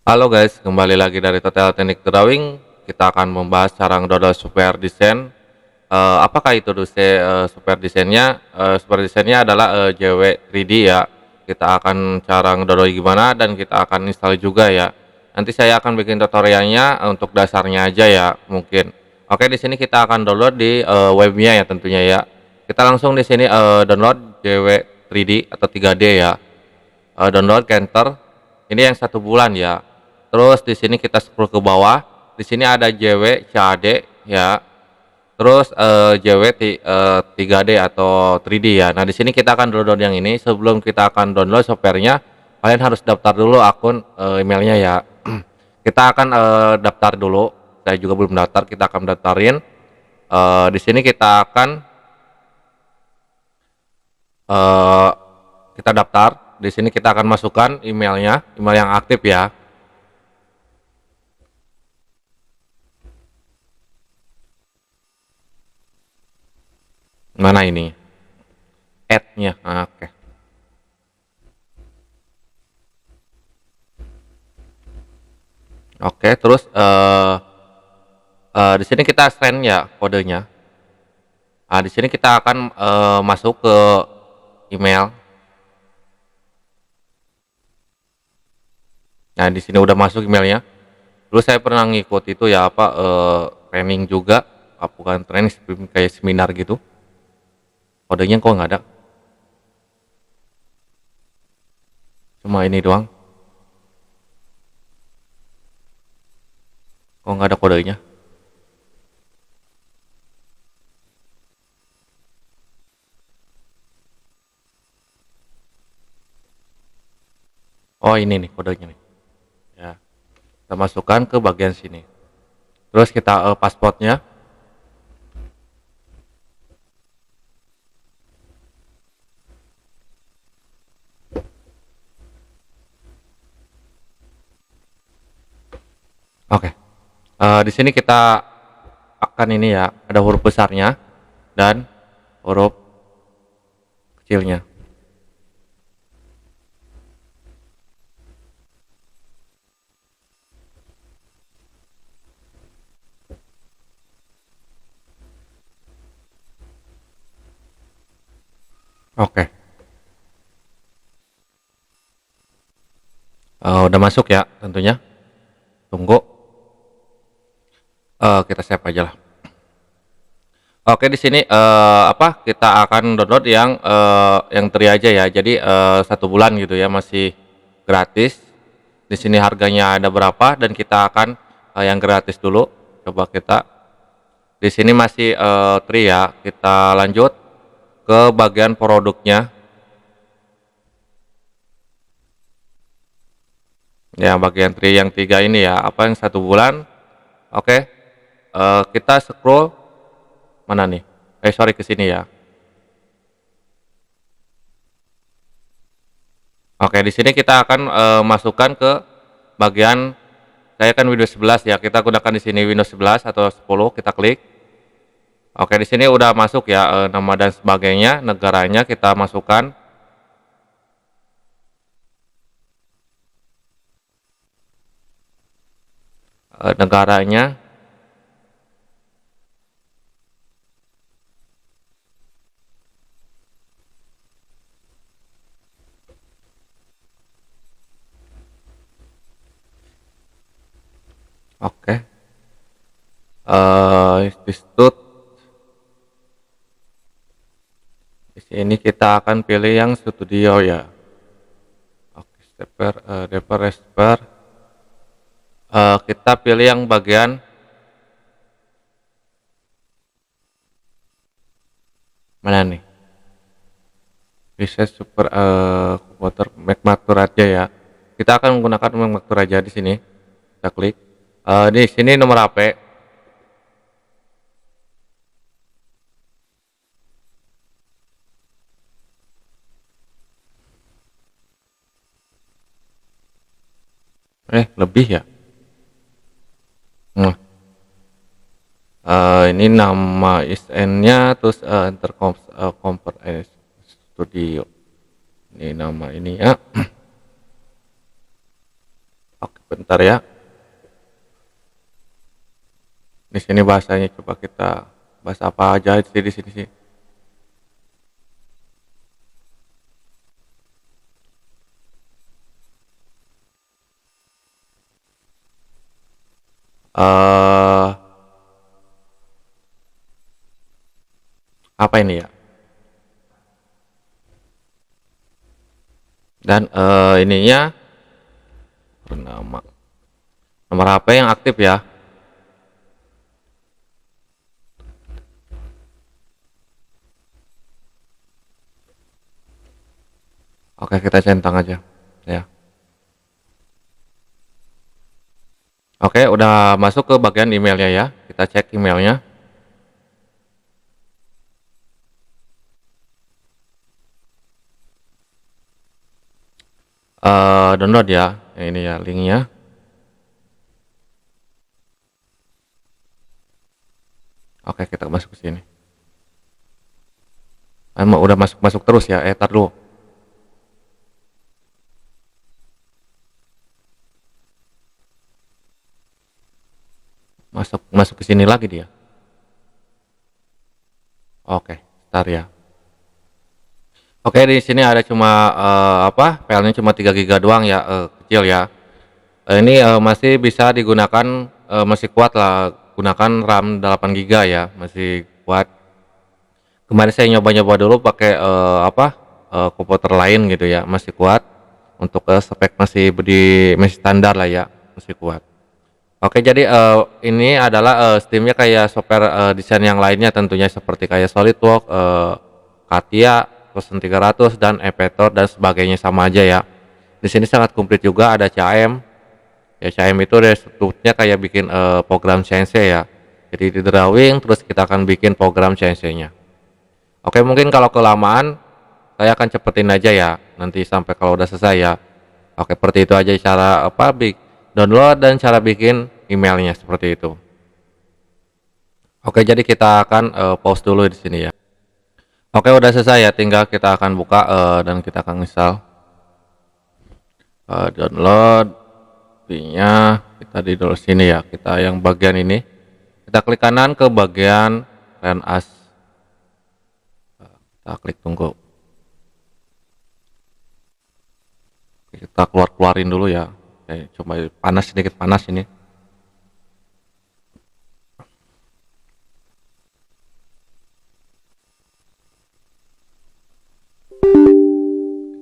Halo guys, kembali lagi dari Total Teknik Drawing. Kita akan membahas cara ngedownload software desain. Apakah itu software desainnya? Software desainnya adalah JW 3D ya. Kita akan cara ngedownload gimana dan kita akan install juga ya. Nanti saya akan bikin tutorialnya untuk dasarnya aja ya mungkin. Oke, di sini kita akan download di webnya ya tentunya ya. Kita langsung di sini download JW 3D atau 3D ya. Download ke enter. Ini yang 1 bulan ya. Terus di sini kita scroll ke bawah, di sini ada JW CAD ya. Terus JW 3D atau 3D ya. Nah, di sini kita akan download yang ini. Sebelum kita akan download softwarenya, kalian harus daftar dulu akun emailnya ya. Kita akan daftar dulu. Saya juga belum daftar, kita akan daftarin. Di sini kita akan kita daftar. Di sini kita akan masukkan emailnya, email yang aktif ya. Mana ini? Add-nya. Oke. Oke, terus di sini kita send ya kodenya. Nah, di sini kita akan masuk ke email. Nah, di sini udah masuk emailnya. Dulu saya pernah ngikut itu ya training juga, bukan training kayak seminar gitu. Kodenya kok nggak ada. Cuma ini doang. Kok nggak ada kodenya? Oh, ini nih kodenya nih. Ya. Kita masukkan ke bagian sini. Terus kita pasportnya. Oke. Di sini kita akan ini ya, ada huruf besarnya dan huruf kecilnya. Oke. Udah masuk ya tentunya. Tunggu. Kita save aja lah. Oke, di sini kita akan download yang tri aja ya. Jadi 1 bulan gitu ya, masih gratis. Di sini harganya ada berapa dan kita akan yang gratis dulu. Coba kita. Di sini masih tri ya. Kita lanjut ke bagian produknya. Ya, bagian tri yang 3 ini ya. Yang 1 bulan. Oke. Kita scroll mana nih? Sorry, ke sini ya. Oke, di sini kita akan masukkan ke bagian, saya kan Windows 11 ya. Kita gunakan di sini Windows 11 atau 10, kita klik. Oke, di sini udah masuk ya nama dan sebagainya, negaranya kita masukkan. Negaranya. Oke. Institut. Di sini kita akan pilih yang studio ya. Oke, developer. Kita pilih yang bagian mana nih? Bisa super komputer Makematur aja ya. Kita akan menggunakan Makematur aja di sini. Kita klik. Di sini nomor HP. Lebih ya. Nah, ini nama ISN-nya, terus Studio. Ini nama ini ya. Oke, bentar. sebentar ya. Di sini bahasanya coba kita bahas apa aja sih di sini sih. eh Apa ini ya? Dan ininya nama nomor HP yang aktif ya. Oke, kita centang aja ya. Oke, udah masuk ke bagian emailnya ya. Kita cek emailnya. Download ya. Ini ya linknya. Oke, kita masuk ke sini. Udah masuk terus ya. Tar dulu. Masuk ke sini lagi dia. Oke, ntar ya. Oke, di sini ada cuma filenya cuma 3 giga doang ya, kecil ya. Ini masih bisa digunakan, masih kuat lah, gunakan RAM 8 giga ya, masih kuat. Kemarin saya nyoba-nyoba dulu pakai komputer lain gitu ya, masih kuat. Untuk spek masih standar lah ya, masih kuat. Oke, jadi ini adalah Steam-nya kayak software desain yang lainnya tentunya seperti kayak SolidWorks, CATIA, Fusion 300 dan Elementor dan sebagainya sama aja ya. Di sini sangat komplit juga, ada CAM. Ya CAM itu strukturnya kayak bikin program CNC ya. Jadi di drawing terus kita akan bikin program CNC-nya. Oke, mungkin kalau kelamaan saya akan cepetin aja ya, nanti sampai kalau udah selesai ya. Oke, seperti itu aja cara download dan cara bikin emailnya seperti itu. Oke, jadi kita akan pause dulu di sini ya. Oke, udah selesai ya, tinggal kita akan buka dan kita akan install. Download nya kita di download sini ya, kita yang bagian ini. Kita klik kanan ke bagian run as. Kita klik tunggu. Kita keluarin dulu ya. Coba sedikit panas ini.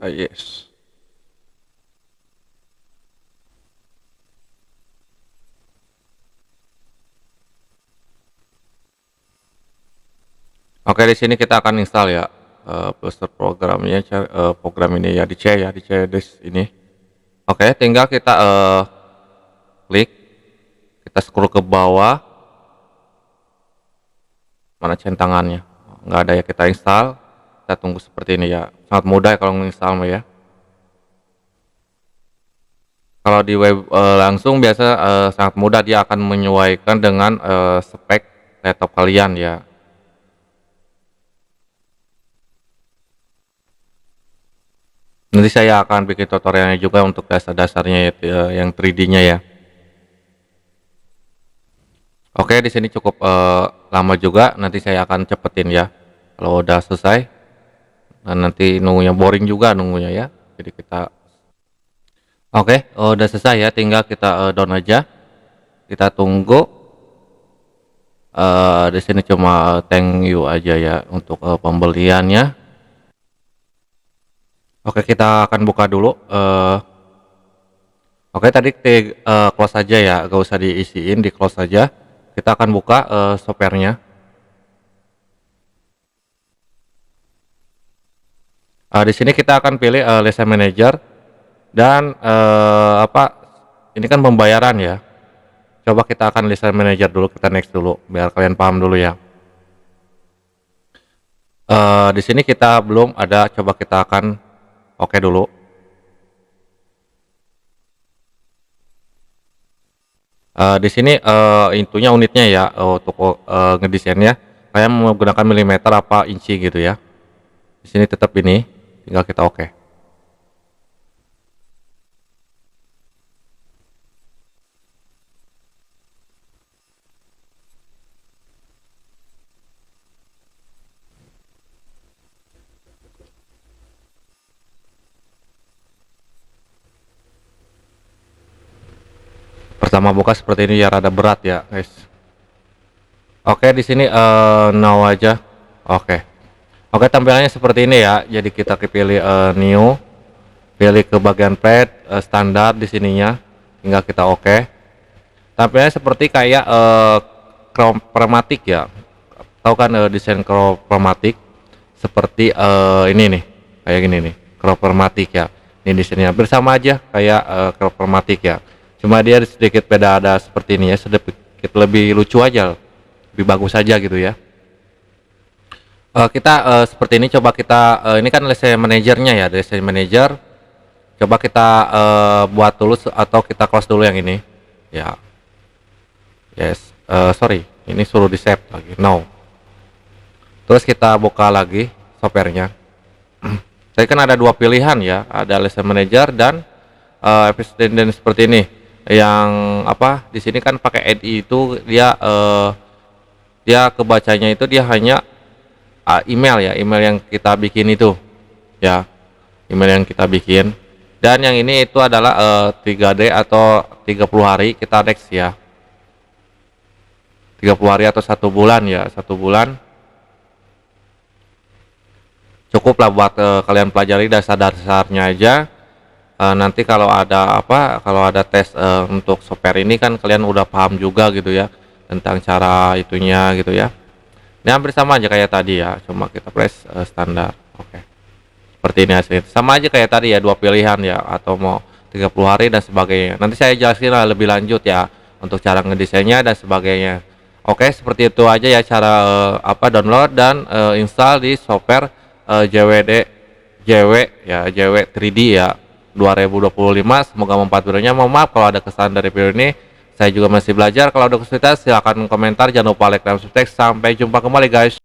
Yes. Oke, di sini kita akan install ya booster programnya, program ini ya di C disk ini. Oke, tinggal kita klik, kita scroll ke bawah, mana centangannya, nggak ada ya, kita install, kita tunggu seperti ini ya, sangat mudah ya kalau menginstal ya. Kalau di web langsung biasa sangat mudah, dia akan menyesuaikan dengan spek laptop kalian ya. Nanti saya akan bikin tutorialnya juga untuk dasar-dasarnya yang 3D-nya ya. Oke, di sini cukup lama juga, nanti saya akan cepetin ya. Kalau udah selesai, dan nanti nunggunya boring juga nunggunya ya. Jadi kita Oke, udah selesai ya, tinggal kita down aja. Kita tunggu. Di sini cuma thank you aja ya untuk pembeliannya. Oke, kita akan buka dulu. Oke, tadi close aja ya, gak usah diisiin, di close aja. Kita akan buka softwarenya. Di sini kita akan pilih Lesson Manager dan ini kan pembayaran ya. Coba kita akan Lesson Manager dulu, kita next dulu biar kalian paham dulu ya. Di sini kita belum ada, coba kita akan oke dulu. Di sini intinya unitnya ya, untuk ngedesainnya kayak menggunakan milimeter apa inci gitu ya. Di sini tetap ini, tinggal kita oke. Pertama buka seperti ini ya, rada berat ya guys. Oke, di sini now aja. Oke, tampilannya seperti ini ya. Jadi kita pilih new, pilih ke bagian pad standar di sininya, tinggal kita oke. Tampilannya seperti kayak chromatic ya. Tahu kan desain chromatic seperti ini nih, kayak gini nih, chromatic ya. Ini desainnya hampir sama aja kayak chromatic ya. Cuma dia sedikit beda, ada seperti ini ya, sedikit lebih lucu aja, lebih bagus aja gitu ya. Kita seperti ini, coba kita ini kan desain manajernya ya, desain manager. Coba kita buat dulu atau kita close dulu yang ini ya. Yes, sorry, ini suruh di save lagi, no. Terus kita buka lagi softwarenya. Saya kan ada dua pilihan ya, ada lesson manager dan episode seperti ini. Yang apa di sini kan pakai ADI itu dia dia kebacanya itu dia hanya email ya, email yang kita bikin itu ya, email yang kita bikin. Dan yang ini itu adalah 3D atau 30 hari kita next ya, 30 hari atau 1 bulan ya, 1 bulan cukup lah buat kalian pelajari dasar-dasarnya aja. Nanti kalau ada kalau ada tes untuk software ini kan kalian udah paham juga gitu ya tentang cara itunya gitu ya. Ini hampir sama aja kayak tadi ya, cuma kita press standar. Oke, seperti ini hasilnya, sama aja kayak tadi ya, dua pilihan ya, atau mau 30 hari dan sebagainya. Nanti saya jelasin lah lebih lanjut ya untuk cara ngedesainnya dan sebagainya. Oke, seperti itu aja ya cara download dan install di software JW ya, JW 3D ya 2025. Semoga membantu videonya. Mohon maaf kalau ada kesalahan dari video ini, saya juga masih belajar. Kalau ada kesulitan silahkan komentar, jangan lupa like dan subscribe. Sampai jumpa kembali guys.